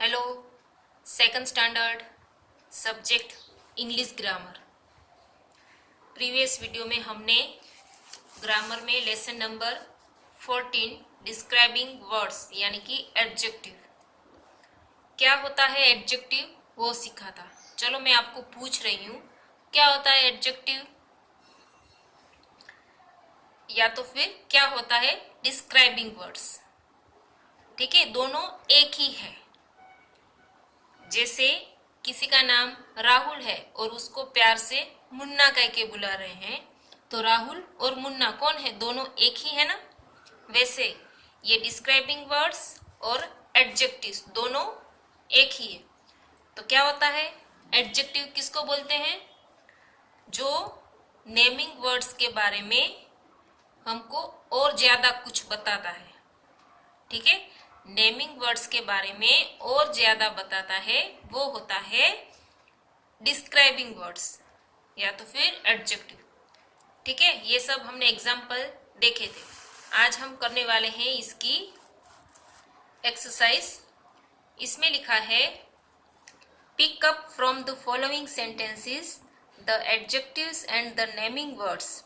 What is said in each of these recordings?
Hello, second standard subject English grammar. Previous video में हमने grammar में लेसन नंबर 14 डिस्क्राइबिंग वर्ड्स यानी कि एडजेक्टिव, क्या होता है एडजेक्टिव वो सीखा था। चलो मैं आपको पूछ रही हूँ, क्या होता है एडजेक्टिव या तो फिर क्या होता है डिस्क्राइबिंग वर्ड्स। ठीक है, दोनों एक ही है। जैसे किसी का नाम राहुल है और उसको प्यार से मुन्ना कह के बुला रहे हैं, तो राहुल और मुन्ना कौन है? दोनों एक ही है ना। वैसे ये डिस्क्राइबिंग वर्ड्स और एडजेक्टिव्स दोनों एक ही है। तो क्या होता है एडजेक्टिव किसको बोलते हैं? जो नेमिंग वर्ड्स के बारे में हमको और ज्यादा कुछ बताता है। ठीक है, नेमिंग वर्ड्स के बारे में और ज्यादा बताता है, वो होता है डिस्क्राइबिंग वर्ड्स या तो फिर एडजेक्टिव। ठीक है, ये सब हमने एग्जाम्पल देखे थे। आज हम करने वाले हैं इसकी एक्सरसाइज। इसमें लिखा है pick up from the following sentences the adjectives and the naming words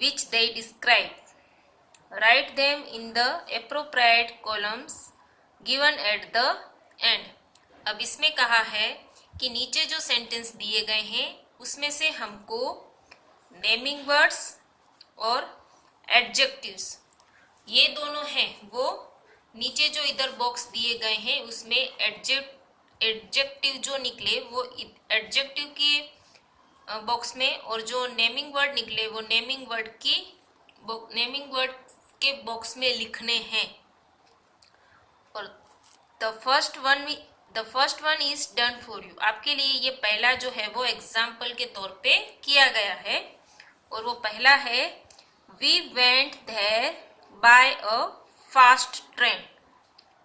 which they describe, write them in the appropriate columns given at the end। अब इसमें कहा है कि नीचे जो सेंटेंस दिए गए हैं उसमें से हमको नेमिंग वर्ड्स और एडजेक्टिव्स ये दोनों हैं, वो नीचे जो इधर बॉक्स दिए गए हैं उसमें एडजेक्टिव जो निकले वो एडजेक्टिव के बॉक्स में, और जो नेमिंग वर्ड निकले वो नेमिंग वर्ड के बॉक्स में लिखने हैं। और the first one is done for you. आपके लिए ये पहला जो है वो एग्जाम्पल के तौर पे किया गया है, और वो पहला है we went there by a fast train.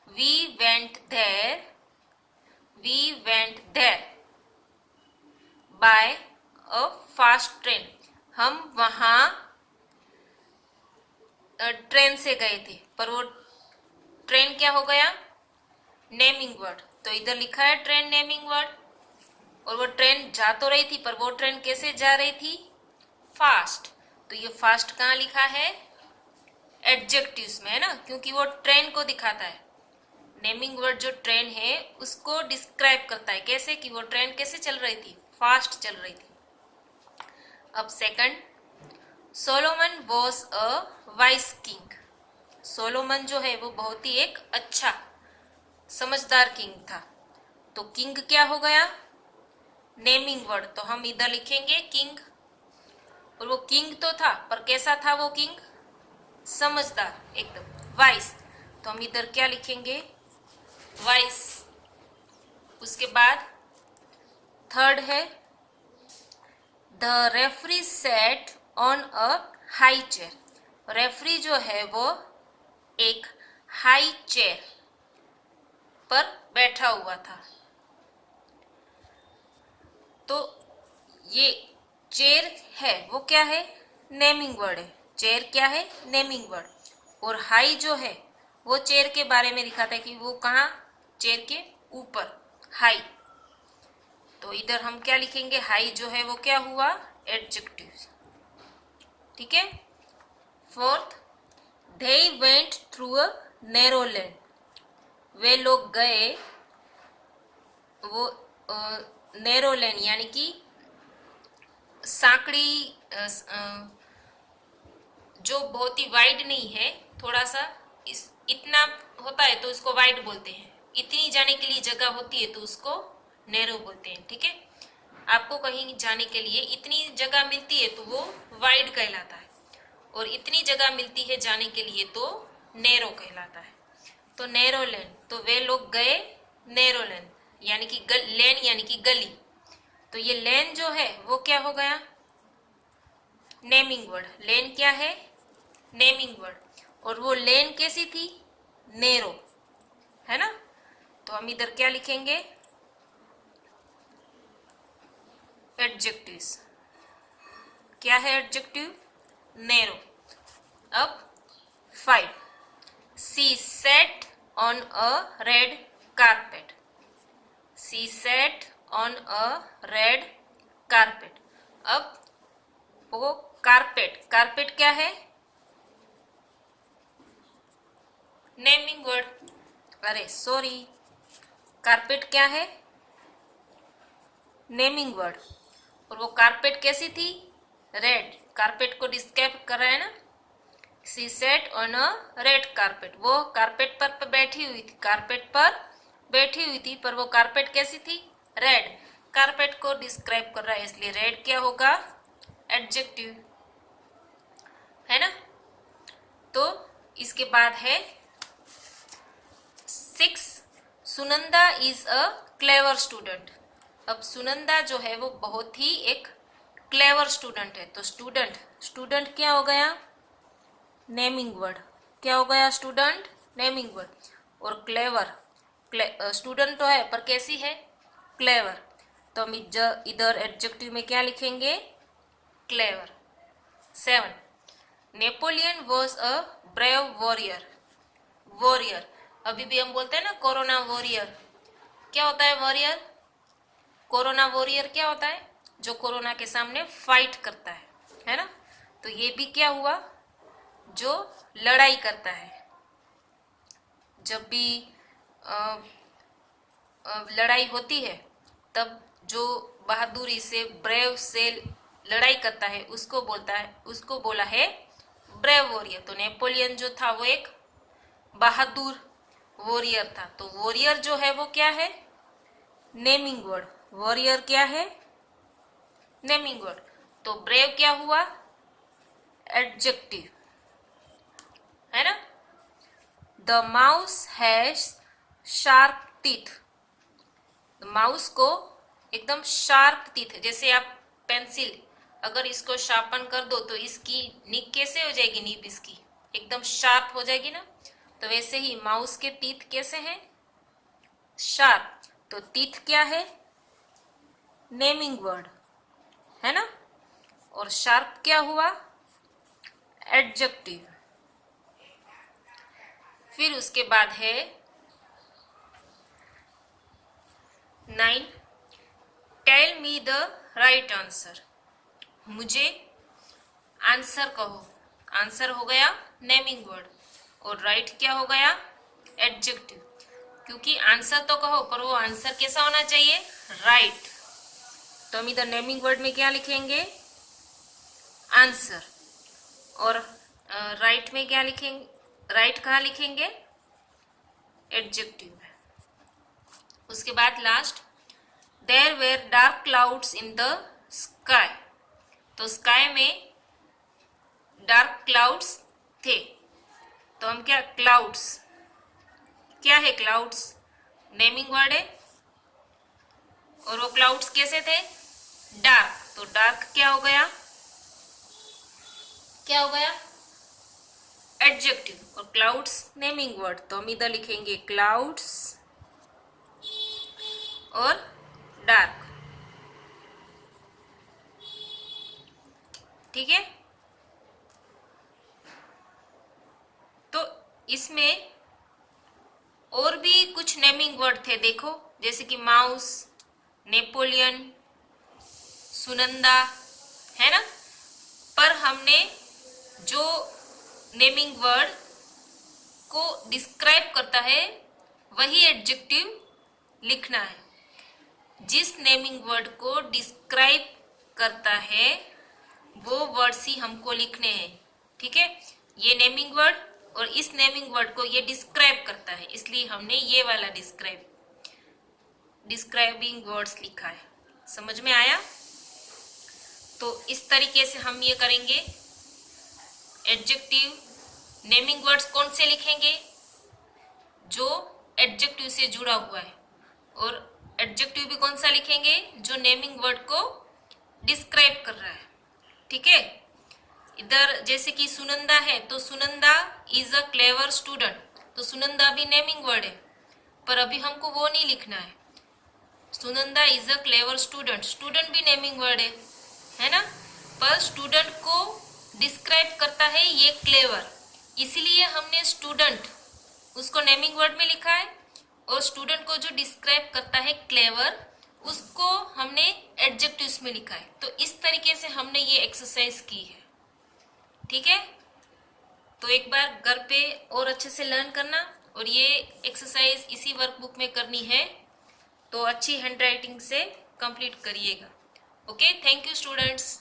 We went there by a fast train. हम वहां ट्रेन से गए थे, पर वो ट्रेन क्या हो गया? Naming word. तो इधर लिखा है ट्रेन नेमिंग वर्ड, और वो ट्रेन जा तो रही थी पर वो ट्रेन कैसे जा रही थी? फास्ट। तो ये फास्ट कहाँ लिखा है? एडजेक्टिव्स में है ना, क्योंकि वो ट्रेन को दिखाता है। नेमिंग वर्ड जो ट्रेन है उसको डिस्क्राइब करता है, कैसे कि वो ट्रेन कैसे चल रही थी? फास्ट चल रही थी। अब second, Solomon was a vice king. Solomon जो है वो बहुत ही एक अच्छा समझदार किंग था। तो किंग क्या हो गया? Naming word. तो हम इधर लिखेंगे किंग, और वो किंग तो था पर कैसा था वो किंग? समझदार एकदम, वाइस। तो हम इधर क्या लिखेंगे? वाइस। उसके बाद थर्ड है the referee set on a high chair. Referee जो है वो एक हाई चेयर पर बैठा हुआ था। तो ये चेयर है वो क्या है? नेमिंग वर्ड है। चेयर क्या है? Naming word. और हाई जो है वो चेयर के बारे में दिखाता है कि वो कहाँ? चेयर के ऊपर, हाई। तो इधर हम क्या लिखेंगे? हाई जो है वो क्या हुआ? एडजेक्टिव। ठीक है। Fourth, they went through a narrow lane। वे लोग गए वो नैरो लेन यानी कि सांकड़ी, जो बहुत ही वाइड नहीं है, थोड़ा सा इतना होता है तो उसको वाइड बोलते हैं। इतनी जाने के लिए जगह होती है तो उसको नैरो बोलते हैं। ठीक है, आपको कहीं जाने के लिए इतनी जगह मिलती है तो वो वाइड कहलाता है, और इतनी जगह मिलती है जाने के लिए तो नैरो कहलाता है। तो नैरो लेन, तो वे लोग गए नैरो लेन यानी कि लेन यानी कि गली। तो ये लेन जो है वो क्या हो गया? Naming word. लेन क्या है? Naming word. और वो लेन कैसी थी? नैरो, है ना। तो हम इधर क्या लिखेंगे? एडजेक्टिव्स। क्या है एडजेक्टिव? नैरो। अब 5, she sat on a red carpet. She sat on a red carpet. अब वो कारपेट क्या है? Naming word. अरे सॉरी, कारपेट क्या है? Naming word. और वो कारपेट कैसी थी? रेड. कारपेट को डिस्क्राइब कर रहा है ना. She sat on a red carpet. वो कारपेट पर बैठी हुई थी, पर वो कारपेट कैसी थी? रेड. कारपेट को डिस्क्राइब कर रहा है, इसलिए रेड क्या होगा? एडजेक्टिव है ना. तो इसके बाद है 6. Sunanda is a clever student. अब सुनंदा जो है वो बहुत ही एक क्लेवर स्टूडेंट है. तो स्टूडेंट क्या हो गया? Naming word. क्या हो गया? Student naming word. और क्लेवर, स्टूडेंट तो है पर कैसी है? क्लेवर. तो हम इधर एडजेक्टिव में क्या लिखेंगे? Clever. 7. Napoleon was a brave warrior. अभी भी हम बोलते हैं ना कोरोना वॉरियर. क्या होता है वॉरियर? कोरोना वॉरियर क्या होता है? जो कोरोना के सामने फाइट करता है ना. तो ये भी क्या हुआ? जो लड़ाई करता है. जब भी लड़ाई होती है तब जो बहादुरी से, ब्रेव से लड़ाई करता है उसको बोला है ब्रेव वॉरियर. तो नेपोलियन जो था वो एक बहादुर वॉरियर था. तो वॉरियर जो है वो क्या है? Naming word. वॉरियर क्या है? Naming word. तो ब्रेव क्या हुआ? एडजेक्टिव है ना. The mouse has sharp teeth. Mouse को एकदम शार्प टीथ, जैसे आप पेंसिल अगर इसको शार्पन कर दो तो इसकी नीब कैसे हो जाएगी? नीब इसकी एकदम शार्प हो जाएगी ना. तो वैसे ही माउस के टीथ कैसे हैं? शार्प. तो टीथ क्या है? नेमिंग वर्ड है ना. और शार्प क्या हुआ? एडजेक्टिव. फिर उसके बाद है 9. Tell me the right answer. मुझे आंसर कहो. आंसर हो गया नेमिंग वर्ड और राइट क्या हो गया? एडजेक्टिव. क्योंकि आंसर तो कहो पर वो आंसर कैसा होना चाहिए? राइट. तो हम इधर नेमिंग वर्ड में क्या लिखेंगे? आंसर. और राइट में क्या लिखेंगे? राइट कहाँ लिखेंगे? एडजेक्टिव में. उसके बाद last, there were dark clouds in the sky. तो स्काई में डार्क क्लाउड्स थे. तो हम क्या? क्लाउड्स. क्या है क्लाउड्स? नेमिंग वर्ड है. और वो क्लाउड्स कैसे थे? डार्क. तो डार्क क्या हो गया? क्या हो गया? एडजेक्टिव. और क्लाउड्स नेमिंग वर्ड. तो हम इधर लिखेंगे क्लाउड्स और डार्क. ठीक है. तो इसमें और भी कुछ नेमिंग वर्ड थे देखो, जैसे कि माउस, नेपोलियन, सुनंदा है ना. पर हमने जो नेमिंग वर्ड को डिस्क्राइब करता है वही एडजेक्टिव लिखना है. जिस नेमिंग वर्ड को डिस्क्राइब करता है वो वर्ड्स ही हमको लिखने हैं. ठीक है. ये नेमिंग वर्ड और इस नेमिंग वर्ड को ये डिस्क्राइब करता है, इसलिए हमने ये वाला डिस्क्राइबिंग वर्ड्स लिखा है. समझ में आया? तो इस तरीके से हम ये करेंगे. एडजेक्टिव नेमिंग वर्ड्स कौन से लिखेंगे? जो एडजेक्टिव से जुड़ा हुआ है. और एडजेक्टिव भी कौन सा लिखेंगे? जो नेमिंग वर्ड को डिस्क्राइब कर रहा है. ठीक है. इधर जैसे कि सुनंदा है तो Sunanda is a clever student. तो सुनंदा भी नेमिंग वर्ड है पर अभी हमको वो नहीं लिखना है. Sunanda is a clever student. Student भी नेमिंग वर्ड है ना. पर स्टूडेंट को डिस्क्राइब करता है ये क्लेवर, इसलिए हमने स्टूडेंट उसको नेमिंग वर्ड में लिखा है. और स्टूडेंट को जो डिस्क्राइब करता है क्लेवर, उसको हमने एडजेक्टिव्स में लिखा है। तो इस तरीके से हमने ये एक्सरसाइज की है। ठीक है, तो एक बार घर पे और अच्छे से लर्न करना, और ये एक्सरसाइज इसी वर्कबुक में करनी है, तो अच्छी हैंडराइटिंग से कंप्लीट करिएगा। Okay, thank you students.